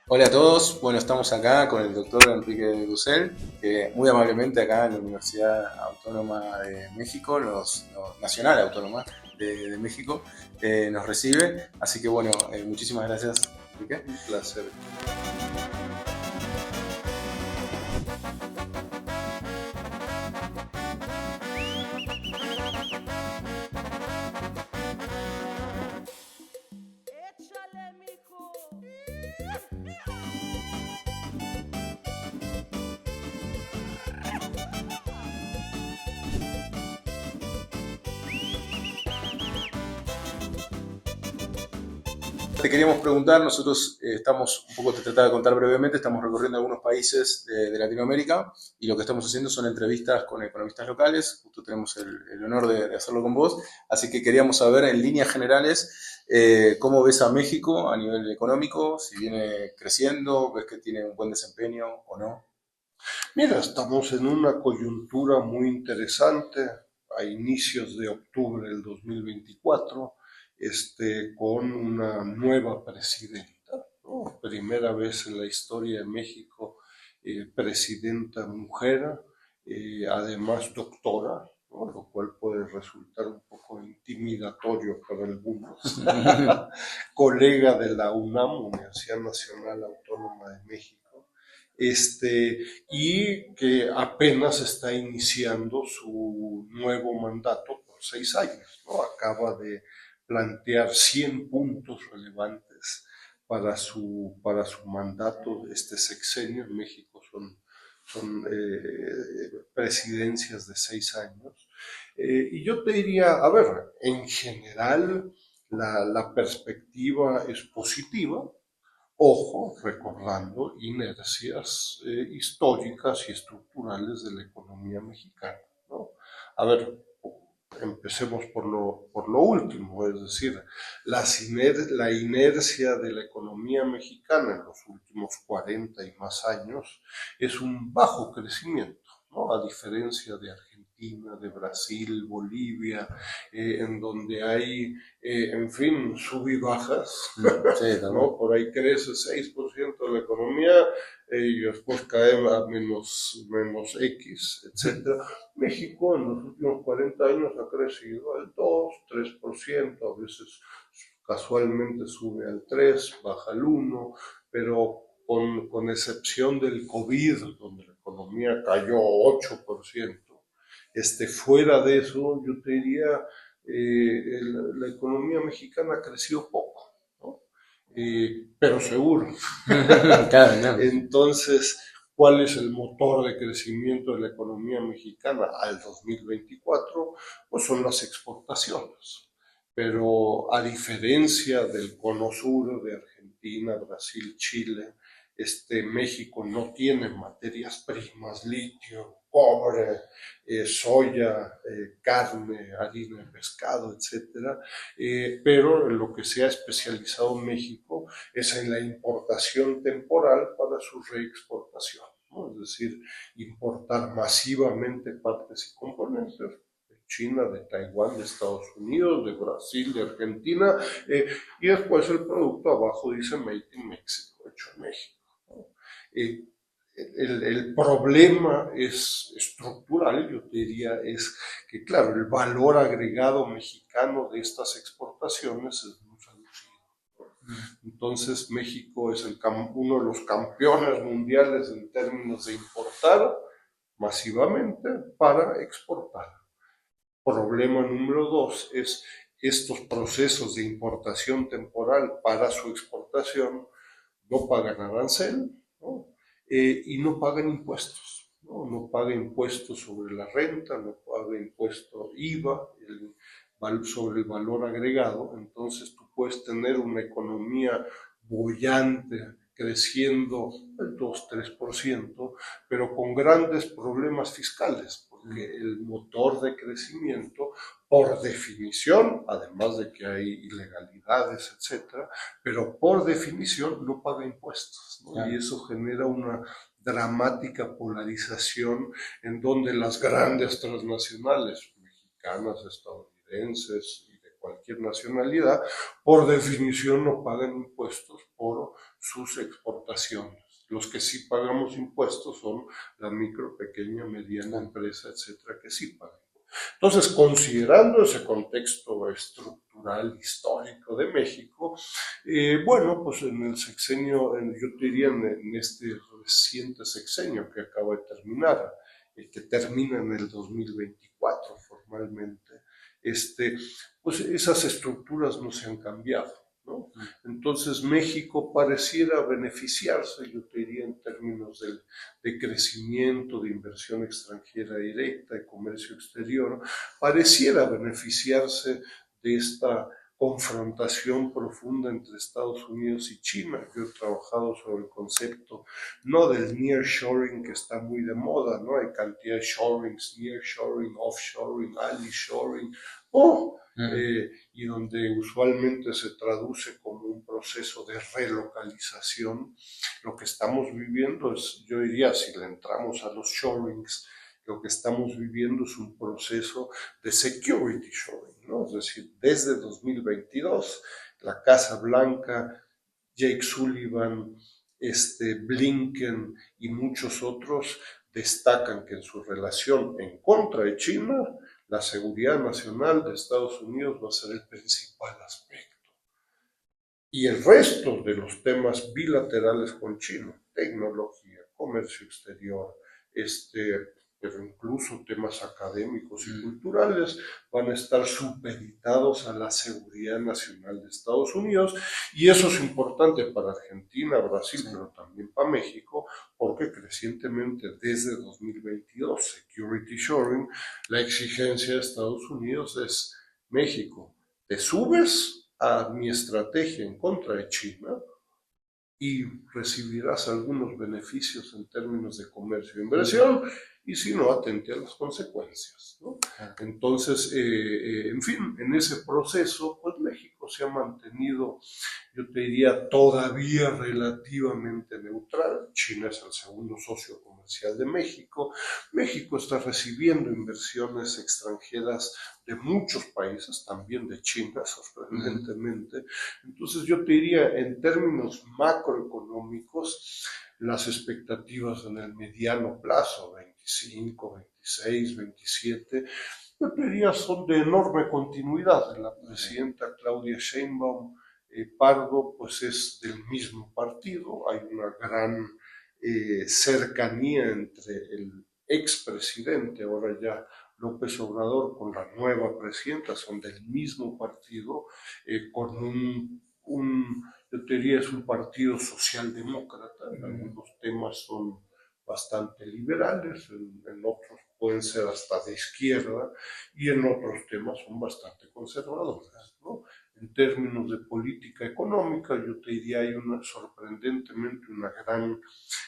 Hola a todos, bueno, estamos acá con el doctor Enrique Dussel, que muy amablemente acá en la Universidad Autónoma de México, Nacional Autónoma de México, nos recibe. Así que bueno, muchísimas gracias, Enrique. Un placer. Échale, mijo. Te queríamos preguntar, nosotros estamos, un poco te trataba de contar brevemente, estamos recorriendo algunos países de Latinoamérica y lo que estamos haciendo son entrevistas con economistas locales, justo tenemos el honor de hacerlo con vos, así que queríamos saber en líneas generales cómo ves a México a nivel económico, si viene creciendo, ves que tiene un buen desempeño o no. Mira, estamos en una coyuntura muy interesante a inicios de octubre del 2024, con una nueva presidenta, ¿no? Primera vez en la historia de México, presidenta mujer, además doctora, ¿no? Lo cual puede resultar un poco intimidatorio para algunos. Colega de la UNAM, Universidad Nacional Autónoma de México, y que apenas está iniciando su nuevo mandato por 6 años, ¿no? Acaba de plantear 100 puntos relevantes para su mandato, este sexenio. En México son presidencias de 6 años. Y yo te diría, a ver, en general la perspectiva es positiva. Ojo, recordando inercias históricas y estructurales de la economía mexicana, ¿no? A ver, empecemos por lo último, es decir, la inercia de la economía mexicana en los últimos 40 y más años es un bajo crecimiento, ¿no? A diferencia de Argentina, de Brasil, Bolivia, en donde hay, en fin, sub y bajas, Sí, también. ¿no? Por ahí crece 6% de la economía y después cae a menos X, etcétera. México en los últimos 40 años ha crecido al 2, 3%, a veces casualmente sube al 3, baja al 1, pero con excepción del COVID, donde la economía cayó 8%, fuera de eso, yo te diría, la economía mexicana ha crecido poco, ¿no? Pero seguro. Claro, no. Entonces, ¿cuál es el motor de crecimiento de la economía mexicana al 2024? Pues son las exportaciones. Pero a diferencia del cono sur de Argentina, Brasil, Chile, México no tiene materias primas, litio, cobre, soya, carne, harina de pescado, etcétera. Pero en lo que se ha especializado México es en la importación temporal para su reexportación, ¿no? Es decir, importar masivamente partes y componentes de China, de Taiwán, de Estados Unidos, de Brasil, de Argentina, y después el producto abajo dice Made in Mexico, hecho en México, ¿no? Eh, el problema es estructural, yo te diría, es que, claro, el valor agregado mexicano de estas exportaciones es muy reducido. Entonces México es uno de los campeones mundiales en términos de importar masivamente para exportar. Problema número dos es estos procesos de importación temporal para su exportación no pagan arancel, ¿no? Y no pagan impuestos, ¿no? No paga impuestos sobre la renta, no paga impuesto IVA sobre el valor agregado. Entonces tú puedes tener una economía bollante, creciendo el 2-3%, pero con grandes problemas fiscales, porque el motor de crecimiento, por definición, además de que hay ilegalidades, etcétera, pero por definición no paga impuestos, ¿no? Y eso genera una dramática polarización en donde las grandes transnacionales, mexicanas, estadounidenses y de cualquier nacionalidad, por definición no pagan impuestos por sus exportaciones. Los que sí pagamos impuestos son la micro, pequeña, mediana empresa, etcétera, que sí pagan. Entonces, considerando ese contexto estructural, histórico de México, bueno, pues en el sexenio, yo te diría en este reciente sexenio que acaba de terminar, que termina en el 2024 formalmente, pues esas estructuras no se han cambiado, ¿no? Entonces México pareciera beneficiarse, yo te diría en términos de crecimiento, de inversión extranjera directa, de comercio exterior, pareciera beneficiarse de esta confrontación profunda entre Estados Unidos y China. Yo he trabajado sobre el concepto no del nearshoring, que está muy de moda, ¿no? Hay cantidad de shorings, nearshoring, offshoring, ally-shoring, y donde usualmente se traduce como un proceso de relocalización. Lo que estamos viviendo es, yo diría, si le entramos a los shorings, lo que estamos viviendo es un proceso de security shoring, ¿no? Es decir, desde 2022, la Casa Blanca, Jake Sullivan, Blinken y muchos otros destacan que en su relación en contra de China, la seguridad nacional de Estados Unidos va a ser el principal aspecto. Y el resto de los temas bilaterales con China, tecnología, comercio exterior, pero incluso temas académicos y culturales, van a estar supeditados a la seguridad nacional de Estados Unidos, y eso es importante para Argentina, Brasil, pero también para México, porque crecientemente desde 2022, Security Shoring, la exigencia de Estados Unidos es: México, te subes a mi estrategia en contra de China y recibirás algunos beneficios en términos de comercio e inversión, y si no, atente a las consecuencias, ¿no? Entonces, en fin, en ese proceso, pues México se ha mantenido, yo te diría, todavía relativamente neutral. China es el segundo socio comercial de México. México está recibiendo inversiones extranjeras de muchos países, también de China, sorprendentemente. Entonces yo te diría, en términos macroeconómicos, las expectativas en el mediano plazo, 25, 26, 27, yo te diría son de enorme continuidad. La presidenta Claudia Sheinbaum Pardo, pues es del mismo partido, hay una gran cercanía entre el expresidente, ahora ya López Obrador, con la nueva presidenta, son del mismo partido, con yo te diría, es un partido socialdemócrata, en algunos temas son bastante liberales, en otros pueden ser hasta de izquierda, y en otros temas son bastante conservadores, ¿no? En términos de política económica, yo te diría, hay sorprendentemente una gran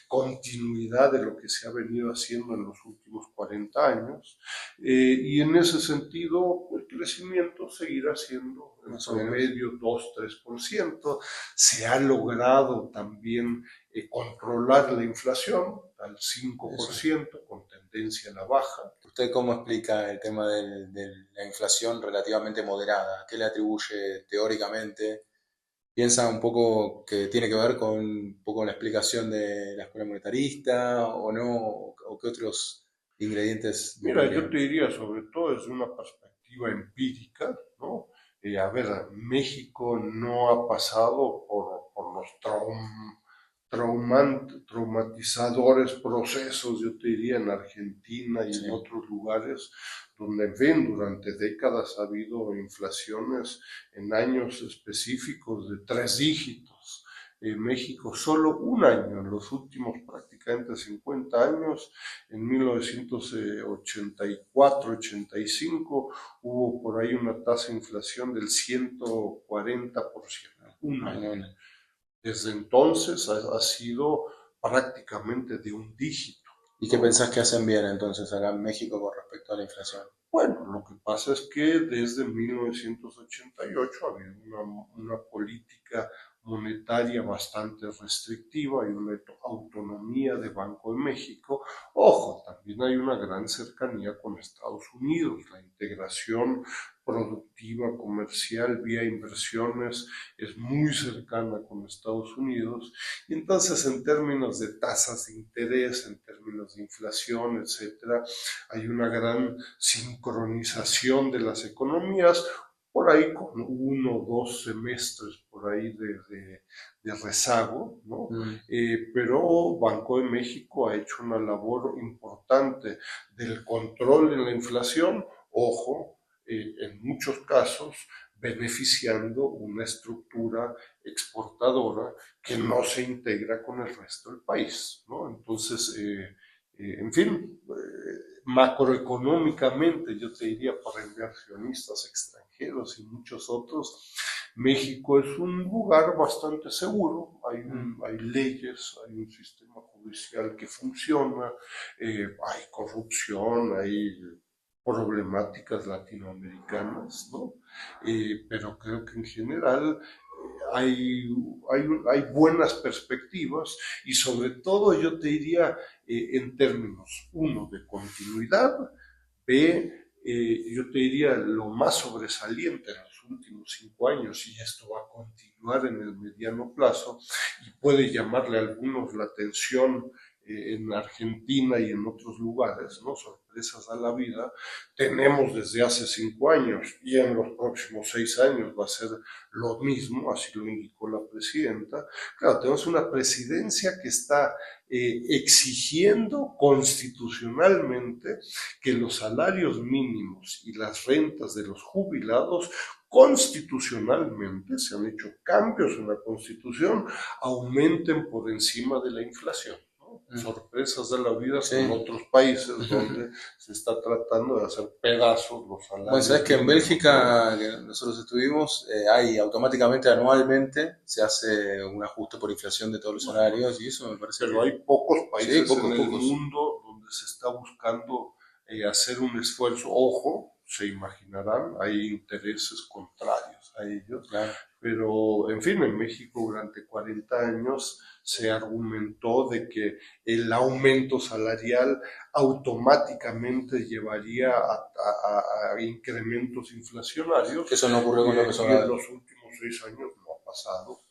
continuidad de lo que se ha venido haciendo en los últimos 40 años, y en ese sentido el crecimiento seguirá siendo en promedio 2-3%. Se ha logrado también controlar la inflación al 5%, con tendencia a la baja. ¿Usted cómo explica el tema de la inflación relativamente moderada? ¿A qué le atribuye teóricamente? ¿Piensa un poco que tiene que ver con un poco la explicación de la escuela monetarista o no? ¿O qué otros ingredientes? Mira, yo te diría, sobre todo desde una perspectiva empírica, ¿no? A ver, México no ha pasado por los traumatizadores procesos, yo te diría, en Argentina y en otros lugares, donde ven durante décadas ha habido inflaciones en años específicos de 3 dígitos. En México solo un año, en los últimos prácticamente 50 años, en 1984-85, hubo por ahí una tasa de inflación del 140%, un año. Desde entonces ha sido prácticamente de un dígito. ¿Y qué pensás que hacen bien entonces acá en México con respecto a la inflación? Bueno, lo que pasa es que desde 1988 ha habido una política monetaria bastante restrictiva y una autonomía de Banco de México. Ojo, también hay una gran cercanía con Estados Unidos. La integración productiva, comercial, vía inversiones, es muy cercana con Estados Unidos. Y entonces, en términos de tasas de interés, en términos de inflación, etcétera, hay una gran sincronización de las economías, por ahí con 1 o 2 semestres por ahí de rezago, ¿no? Pero Banco de México ha hecho una labor importante del control en la inflación, ojo, en muchos casos beneficiando una estructura exportadora que no se integra con el resto del país, ¿no? Entonces, en fin, macroeconómicamente, yo te diría para inversionistas extranjeros y muchos otros, México es un lugar bastante seguro, hay leyes, hay un sistema judicial que funciona, hay corrupción, hay problemáticas latinoamericanas, ¿no? Pero creo que en general hay buenas perspectivas y sobre todo yo te diría en términos, uno, de continuidad, B, yo te diría lo más sobresaliente en los últimos 5 años, y esto va a continuar en el mediano plazo, y puede llamarle a algunos la atención en Argentina y en otros lugares, ¿no? Sorpresas a la vida, tenemos desde hace 5 años y en los próximos 6 años va a ser lo mismo, así lo indicó la presidenta. Claro, tenemos una presidencia que está exigiendo constitucionalmente que los salarios mínimos y las rentas de los jubilados constitucionalmente, se han hecho cambios en la Constitución, aumenten por encima de la inflación. Sorpresas de la vida con otros países donde se está tratando de hacer pedazos los salarios. Bueno, sabes que en Bélgica, que nosotros estuvimos, hay automáticamente, anualmente, se hace un ajuste por inflación de todos los salarios y eso me parece. Pero hay pocos países pocos. el mundo donde se está buscando hacer un esfuerzo. Ojo, se imaginarán, hay intereses contrarios a ellos. Claro. Pero, en fin, en México durante 40 años se argumentó de que el aumento salarial automáticamente llevaría a incrementos inflacionarios. Eso no ocurrió con López Y Obrador. en los últimos 6 años no ha pasado.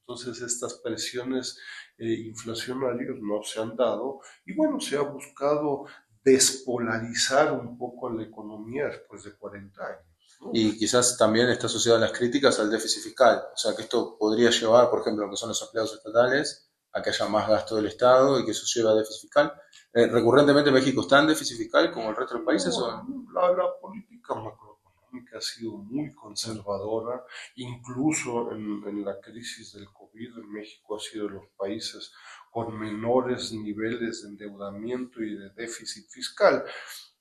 Entonces, estas presiones inflacionarias no se han dado. Y bueno, se ha buscado despolarizar un poco la economía después de 40 años. ¿No? Y quizás también está asociado a las críticas al déficit fiscal. O sea, que esto podría llevar, por ejemplo, lo que son los empleados estatales, a que haya más gasto del Estado y que eso lleve a déficit fiscal. Recurrentemente México está en déficit fiscal como el resto de los países. No, la política macroeconómica ha sido muy conservadora, incluso en la crisis del COVID. En México ha sido de los países con menores niveles de endeudamiento y de déficit fiscal.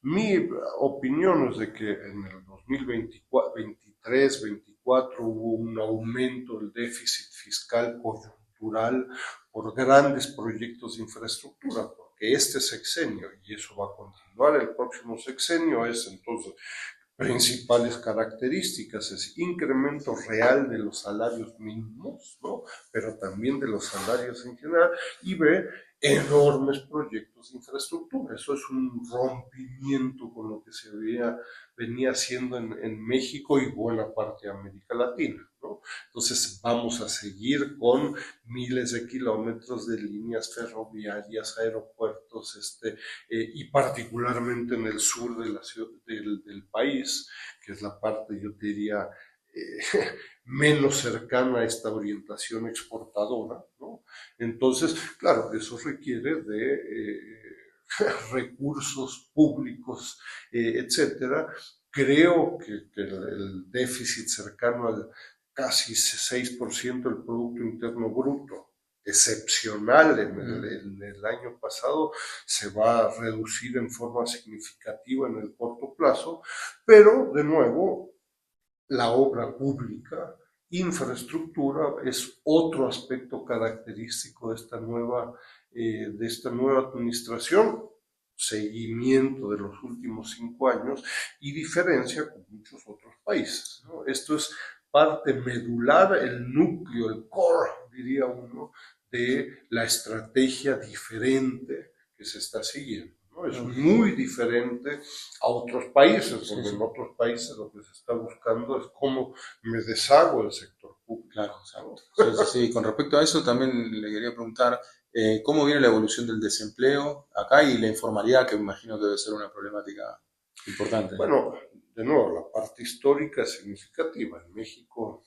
Mi opinión es de que en el 2023-24 hubo un aumento del déficit fiscal coyuntural por grandes proyectos de infraestructura, porque este sexenio, y eso va a continuar el próximo sexenio, es entonces principales características, es incremento real de los salarios mínimos, ¿no? Pero también de los salarios en general, y B, enormes proyectos de infraestructura. Eso es un rompimiento con lo que se venía haciendo en México y buena parte de América Latina, ¿no? Entonces vamos a seguir con miles de kilómetros de líneas ferroviarias, aeropuertos, y particularmente en el sur de la ciudad, del país, que es la parte, yo te diría, menos cercana a esta orientación exportadora, ¿no? Entonces, claro, eso requiere de recursos públicos, etcétera. Creo que el déficit cercano al casi 6% del Producto Interno Bruto, excepcional en el año pasado, se va a reducir en forma significativa en el corto plazo, pero de nuevo, la obra pública, infraestructura, es otro aspecto característico de esta nueva administración, seguimiento de los últimos 5 años y diferencia con muchos otros países, ¿no? Esto es parte medular, el núcleo, el core, diría uno, de la estrategia diferente que se está siguiendo, ¿no? ¿no? Es muy diferente a otros países, donde sí. en otros países lo que se está buscando es cómo me deshago del sector público. Claro, exacto. Sí, sí, sí. Con respecto a eso, también le quería preguntar cómo viene la evolución del desempleo acá y la informalidad, que me imagino que debe ser una problemática importante. Bueno, de nuevo, la parte histórica es significativa. En México,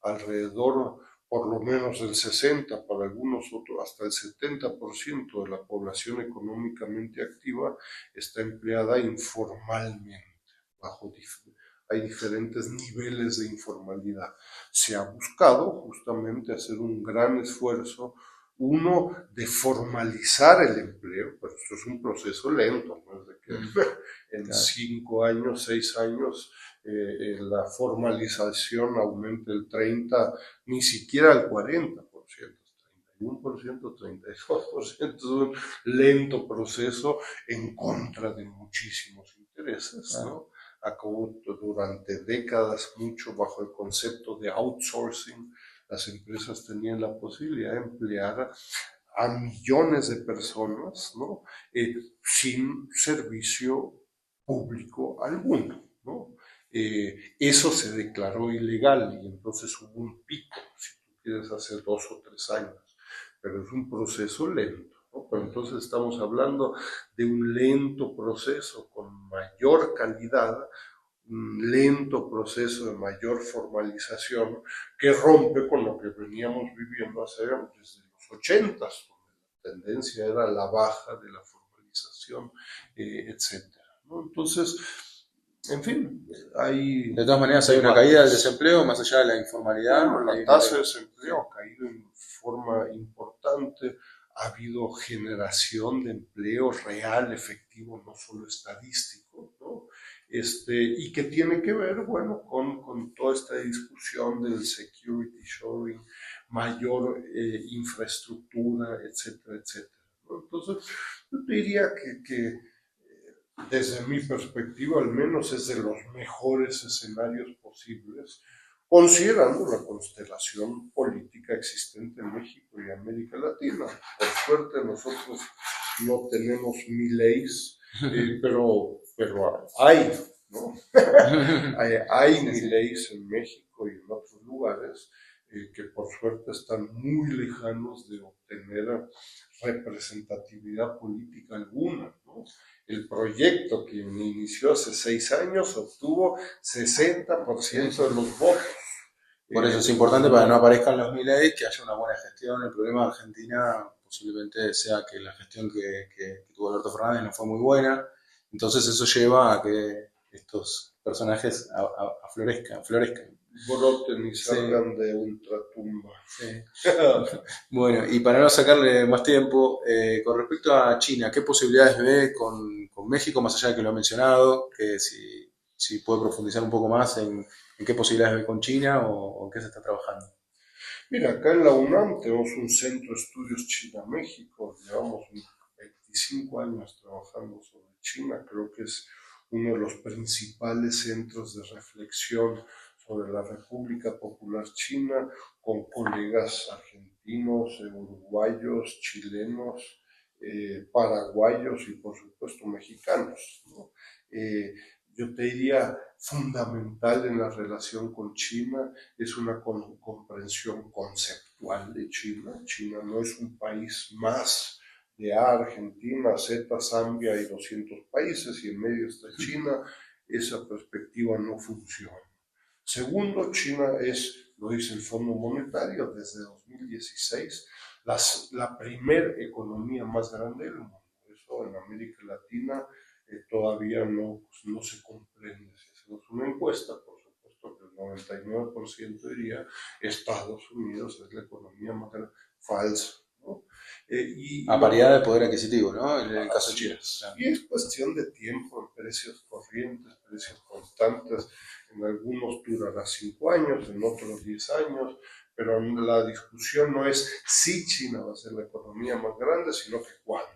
alrededor por lo menos del 60, para algunos otros hasta el 70% de la población económicamente activa está empleada informalmente. Hay diferentes niveles de informalidad. Se ha buscado justamente hacer un gran esfuerzo, uno, de formalizar el empleo, pero esto es un proceso lento, no es de que en Claro. 5 años, 6 años, la formalización aumente el 30, ni siquiera el 40%, 31%, 32%, es un lento proceso en contra de muchísimos intereses, ¿no? Acabó durante décadas mucho bajo el concepto de outsourcing. Las empresas tenían la posibilidad de emplear a millones de personas, ¿no? Sin servicio público alguno, ¿no? Eso se declaró ilegal y entonces hubo un pico, si tú quieres, hace 2 o 3 años, pero es un proceso lento, ¿no? Pero entonces estamos hablando de un lento proceso con mayor calidad, un lento proceso de mayor formalización que rompe con lo que veníamos viviendo desde los 80s, donde la tendencia era la baja de la formalización, etcétera, ¿no? Entonces, en fin, hay De todas maneras, hay una debates. caída del desempleo más allá de la informalidad. Bueno, la tasa de desempleo ha caído en forma importante. Ha habido generación de empleo real, efectivo, no solo estadístico, ¿no? Y que tiene que ver, bueno, con toda esta discusión del security shoring, mayor infraestructura, etcétera, etcétera, ¿no? Entonces, yo te diría que desde mi perspectiva, al menos, es de los mejores escenarios posibles, considerando la constelación política existente en México y América Latina. Por suerte, nosotros no tenemos mileys, pero hay, ¿no? hay mileys en México y en otros lugares que por suerte están muy lejanos de obtener representatividad política alguna, ¿no? El proyecto que inició hace 6 años obtuvo 60% de los votos. Por eso es importante para que no aparezcan los Milei, que haya una buena gestión. El problema de Argentina posiblemente sea que la gestión que tuvo Alberto Fernández no fue muy buena. Entonces eso lleva a que estos personajes florezcan. Broten y salgan de ultratumba. Sí. Bueno, y para no sacarle más tiempo, con respecto a China, ¿qué posibilidades ve con México, más allá de que lo ha mencionado? Que si puede profundizar un poco más en qué posibilidades ve con China o en qué se está trabajando. Mira, acá en la UNAM tenemos un centro de estudios China-México. Llevamos 25 años trabajando sobre China. Creo que es uno de los principales centros de reflexión sobre la República Popular China, con colegas argentinos, uruguayos, chilenos, paraguayos y por supuesto mexicanos, ¿no? Yo te diría fundamental en la relación con China es una comprensión conceptual de China. China no es un país más de Argentina, Z, Zambia y 200 países y en medio está China. Esa perspectiva no funciona. Segundo, China es, lo dice el Fondo Monetario, desde 2016, la primer economía más grande del mundo. Eso en América Latina todavía no se comprende. Si hacemos una encuesta, por supuesto que el 99% diría Estados Unidos es la economía más grande. Falso, ¿no? A paridad de poder adquisitivo, ¿no? En el caso de China. Claro. Y es cuestión de tiempo, en precios corrientes, precios constantes. En algunos durará 5 años, en otros 10 años, pero la discusión no es si China va a ser la economía más grande, sino que cuándo.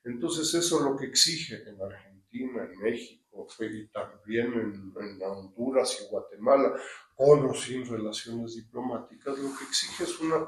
Entonces eso es lo que exige en Argentina, en México y también en Honduras y Guatemala, con o sin relaciones diplomáticas, lo que exige es una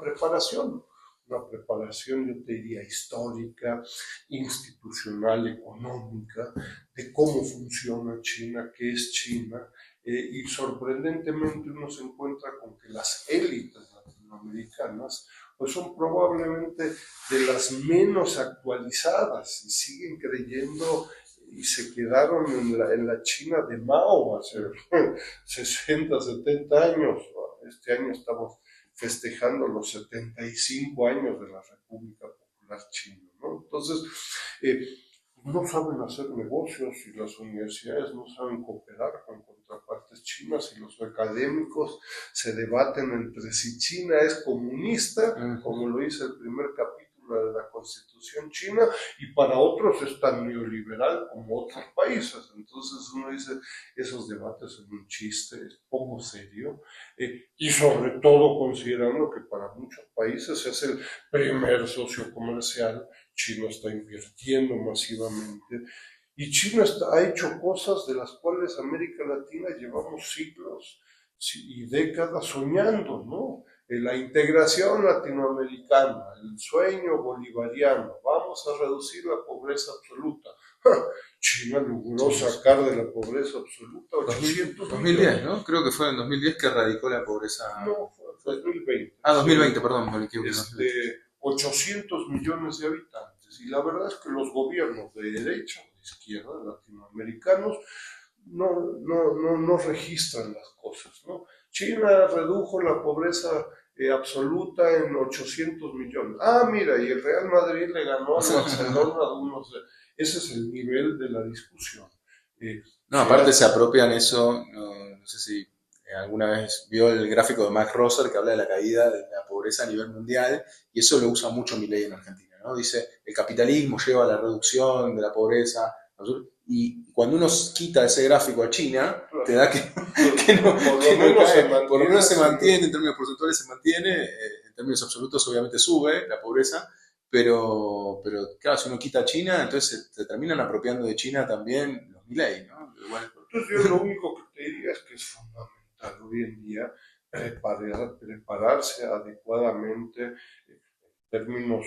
una preparación, yo te diría, histórica, institucional, económica, de cómo funciona China, qué es China, y sorprendentemente uno se encuentra con que las élites latinoamericanas pues son probablemente de las menos actualizadas y siguen creyendo y se quedaron en la China de Mao hace 60, 70 años. Este año estamos festejando los 75 años de la República Popular China, ¿no? Entonces, no saben hacer negocios y las universidades no saben cooperar con contrapartes chinas y los académicos se debaten entre si China es comunista, como lo dice el primer capítulo de la Constitución china, y para otros es tan neoliberal como otros países. Entonces uno dice, esos debates son un chiste, es poco serio, y sobre todo considerando que para muchos países es el primer socio comercial. China está invirtiendo masivamente y China ha hecho cosas de las cuales América Latina llevamos siglos y décadas soñando, ¿no? La integración latinoamericana, el sueño bolivariano, vamos a reducir la pobreza absoluta. China logró sacar de la pobreza absoluta 800 2010, ¿no? Creo que fue en 2010 que erradicó la pobreza. No, fue 2020. 2020, perdón, me equivoqué. 800 millones de habitantes. Y la verdad es que los gobiernos de derecha o de izquierda latinoamericanos no registran las cosas, ¿no? China redujo la pobreza absoluta en 800 millones. Ah, mira, y el Real Madrid le ganó al Barcelona de unos... Ese es el nivel de la discusión. No, aparte se apropian eso, no sé si alguna vez vio el gráfico de Max Rosser que habla de la caída de la pobreza a nivel mundial, y eso lo usa mucho Milei en Argentina, ¿no? Dice, el capitalismo lleva a la reducción de la pobreza, y cuando uno quita ese gráfico a China, te da que por lo menos se mantiene, en términos porcentuales se mantiene, en términos absolutos obviamente sube la pobreza, pero claro, si uno quita a China, entonces se terminan apropiando de China también los Milei, ¿no? Igual. Entonces yo lo único que te diría es que es fundamental hoy en día prepararse adecuadamente en términos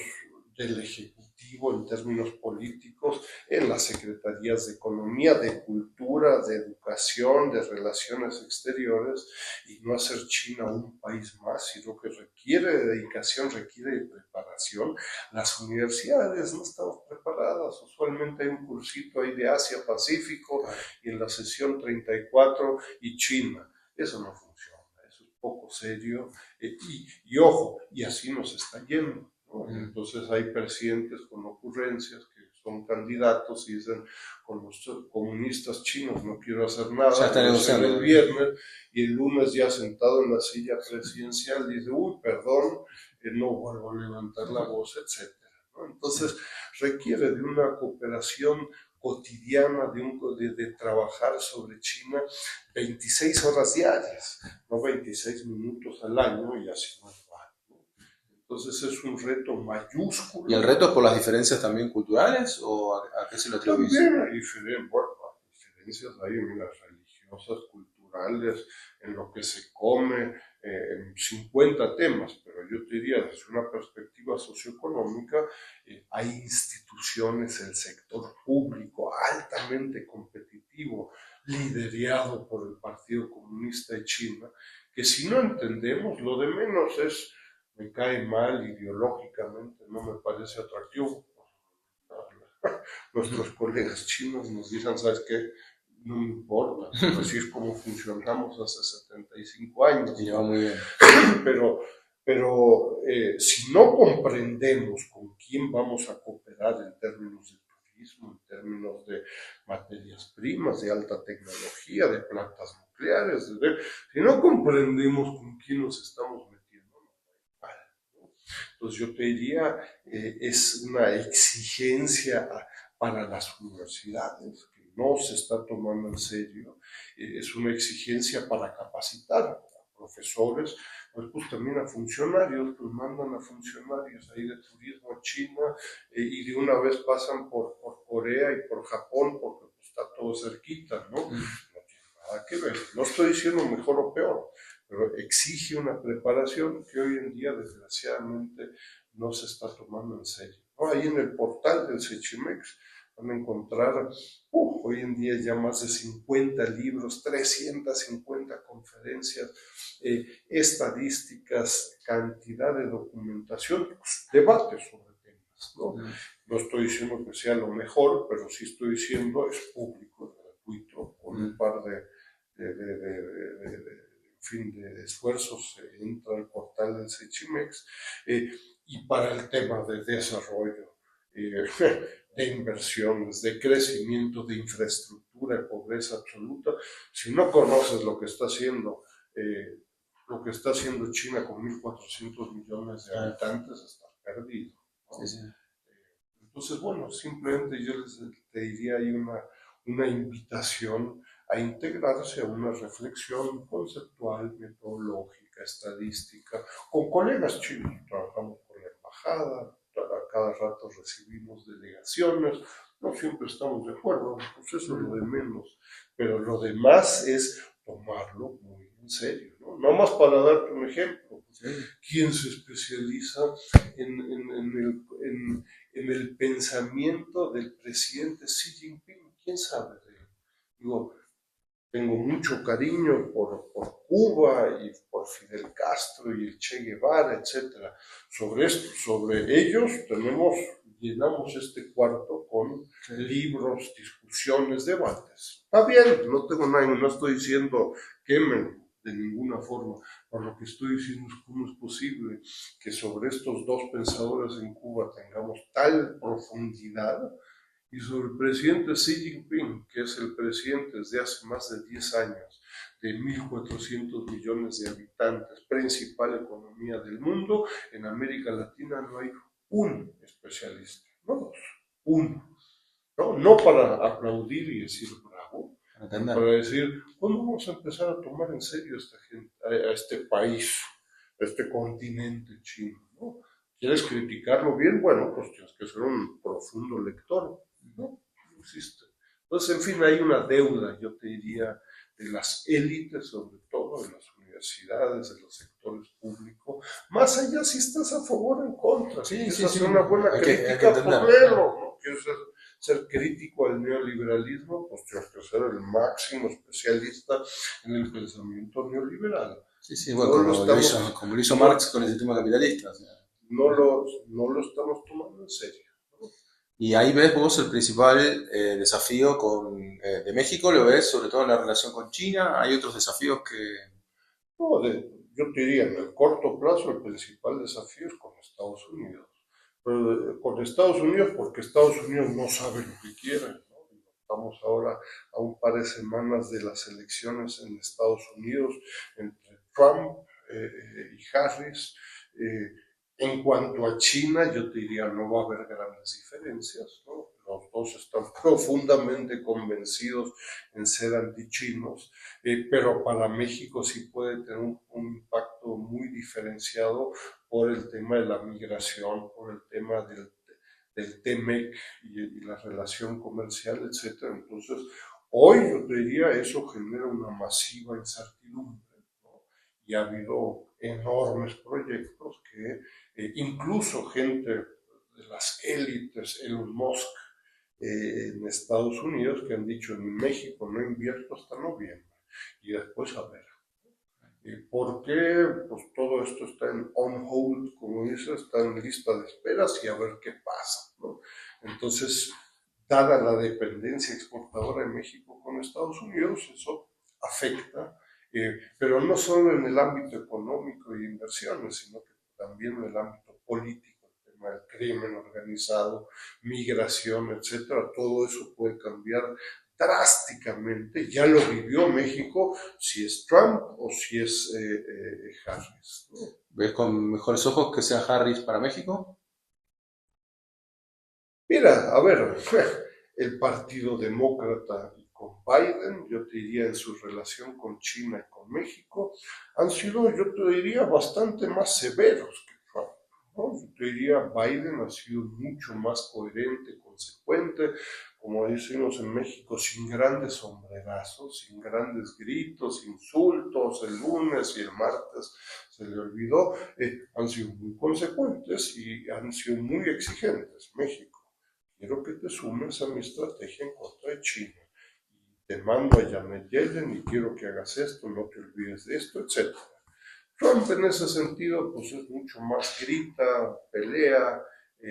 del Ejecutivo, en términos políticos, en las secretarías de Economía, de Cultura, de Educación, de Relaciones Exteriores, y no hacer China un país más, sino que requiere de dedicación, requiere de preparación. Las universidades no estamos preparadas, usualmente hay un cursito ahí de Asia-Pacífico y en la sesión 34 y China. Eso no funciona, eso es poco serio, y ojo, y así nos está yendo, ¿no? Entonces hay presidentes con ocurrencias que son candidatos y dicen, con los comunistas chinos no quiero hacer nada, ya está negociando el viernes, y el lunes ya sentado en la silla presidencial dice, uy, perdón, no vuelvo a levantar la voz, etcétera, ¿no? Entonces requiere de una cooperación cotidiana, de trabajar sobre China 26 horas diarias, no 26 minutos al año, y así no va, ¿no? Entonces es un reto mayúsculo. ¿Y el reto es por las diferencias también culturales o a qué se lo atribuís? También hay diferencias ahí en las religiosas, culturales, en lo que se come, en 50 temas, pero yo te diría desde una perspectiva socioeconómica, hay instituciones, el sector público altamente competitivo, liderado por el Partido Comunista de China, que si no entendemos, lo de menos es, me cae mal ideológicamente, no me parece atractivo. Nuestros colegas chinos nos dicen, ¿sabes qué? No me importa, así es como funcionamos hace 75 años. Y va muy bien. Pero si no comprendemos con quién vamos a cooperar en términos de turismo, en términos de materias primas, de alta tecnología, de plantas nucleares, si no comprendemos con quién nos estamos metiendo, ¿no? Entonces yo te diría, es una exigencia para las universidades que no se está tomando en serio, es una exigencia para capacitar a profesores, pues también a funcionarios, pues mandan a funcionarios ahí de turismo a China, y de una vez pasan por Corea y por Japón porque pues, está todo cerquita, ¿no? No tiene nada que ver. No estoy diciendo mejor o peor, pero exige una preparación que hoy en día desgraciadamente no se está tomando en serio, ¿no? Ahí en el portal del Sechimex van a encontrar hoy en día ya más de 50 libros, 350 conferencias, estadísticas, cantidad de documentación, pues, debates sobre temas, ¿no? No estoy diciendo que sea lo mejor, pero sí estoy diciendo es público, es gratuito, con un par de esfuerzos entra al portal del Sechimex, y para el tema de desarrollo, de inversiones, de crecimiento, de infraestructura, pobreza absoluta, si no conoces lo que está haciendo China con 1.400 millones de habitantes, estás perdido, ¿no? Sí. Entonces, bueno, simplemente yo te diría ahí una invitación a integrarse a una reflexión conceptual, metodológica, estadística, con colegas chinos. Trabajamos con la embajada, a cada rato recibimos delegaciones, no siempre estamos de acuerdo, pues eso es lo de menos, pero lo demás es tomarlo muy en serio, ¿no? No más para darte un ejemplo, ¿quién se especializa en el pensamiento del presidente Xi Jinping? ¿Quién sabe de él? Digo, tengo mucho cariño por Cuba y por Fidel Castro y el Che Guevara, etc. Sobre ellos llenamos este cuarto con libros, discusiones, debates. Está bien, no tengo nada, no estoy diciendo quemen de ninguna forma, por lo que estoy diciendo es cómo es posible que sobre estos dos pensadores en Cuba tengamos tal profundidad, y sobre el presidente Xi Jinping, que es el presidente desde hace más de 10 años, de 1.400 millones de habitantes, principal economía del mundo, en América Latina no hay un especialista, no dos, uno. No para aplaudir y decir bravo, para decir, ¿cuándo vamos a empezar a tomar en serio a esta gente, a este país, a este continente chino, ¿no? ¿Quieres criticarlo bien? Bueno, pues tienes que ser un profundo lector. No existe. Entonces, en fin, hay una deuda, yo te diría, de las élites, sobre todo de las universidades, de los sectores públicos, más allá si estás a favor o en contra, si quieres hacer una buena crítica, ponelo, ¿no? Quieres ser crítico al neoliberalismo, pues tienes que ser el máximo especialista en el pensamiento neoliberal. Sí, bueno, como lo hizo Marx con el sistema capitalista. O sea, no lo estamos tomando en serio. Y ahí ves vos el principal desafío de México, lo ves sobre todo en la relación con China. Hay otros desafíos que... No, yo te diría, en el corto plazo el principal desafío es con Estados Unidos. Pero con Estados Unidos porque Estados Unidos no sabe lo que quiere, ¿no? Estamos ahora a un par de semanas de las elecciones en Estados Unidos entre Trump y Harris. En cuanto a China, yo te diría, no va a haber grandes diferencias, ¿no? Los dos están profundamente convencidos en ser antichinos, pero para México sí puede tener un impacto muy diferenciado por el tema de la migración, por el tema del TEMEC y la relación comercial, etc. Entonces, hoy yo te diría, eso genera una masiva incertidumbre, ¿no? Y ha habido enormes proyectos que incluso gente de las élites, Elon Musk, en Estados Unidos, que han dicho en México no invierto hasta noviembre y después a ver. ¿Por qué? Pues todo esto está en on hold, como dices, está en lista de esperas y a ver qué pasa, ¿no? Entonces, dada la dependencia exportadora de México con Estados Unidos, eso afecta, pero no solo en el ámbito económico y de inversiones, sino que también en el ámbito político, el tema del crimen organizado, migración, etcétera. Todo eso puede cambiar drásticamente. Ya lo vivió México, si es Trump o si es Harris, ¿no? ¿Ves con mejores ojos que sea Harris para México? Mira, a ver, el Partido Demócrata y con Biden, yo te diría en su relación con China y con México, han sido, yo te diría, bastante más severos que Trump, ¿no? Yo te diría, Biden ha sido mucho más coherente, consecuente como decimos en México, sin grandes sombrerazos, sin grandes gritos, insultos el lunes y el martes se le olvidó, han sido muy consecuentes y han sido muy exigentes. México, quiero que te sumes a mi estrategia en contra de China. Te mando a Janet Yellen y quiero que hagas esto, no te olvides de esto, etc. Trump en ese sentido pues es mucho más grita, pelea,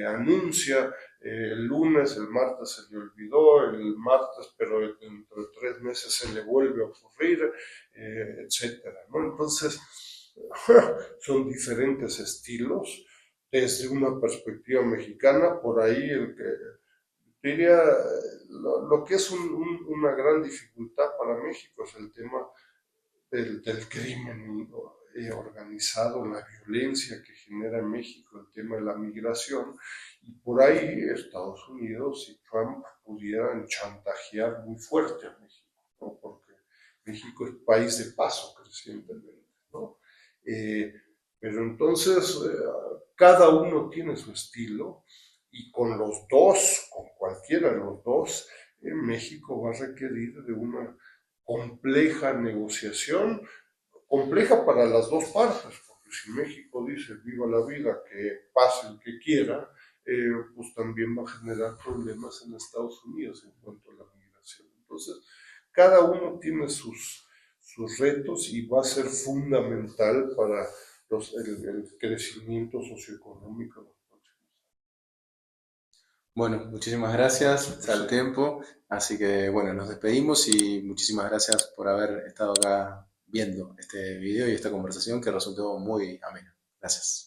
anuncia, el lunes, el martes se le olvidó, el martes, pero dentro de 3 meses se le vuelve a ocurrir, etcétera, ¿no? Entonces, son diferentes estilos. Desde una perspectiva mexicana, por ahí el que diría, lo que es una gran dificultad para México es el tema del crimen organizado, la violencia que genera en México, el tema de la migración, y por ahí Estados Unidos y Trump pudieran chantajear muy fuerte a México, ¿no? Porque México es país de paso crecientemente, ¿no? Pero entonces cada uno tiene su estilo y con los dos, con cualquiera de los dos, México va a requerir de una compleja negociación, compleja para las dos partes, porque si México dice viva la vida, que pase el que quiera, pues también va a generar problemas en Estados Unidos en cuanto a la migración. Entonces, cada uno tiene sus retos y va a ser fundamental para el crecimiento socioeconómico de los próximos Bueno, muchísimas gracias por el años. tiempo. Así que bueno, nos despedimos y muchísimas gracias por haber estado acá viendo este video y esta conversación que resultó muy amena. Gracias.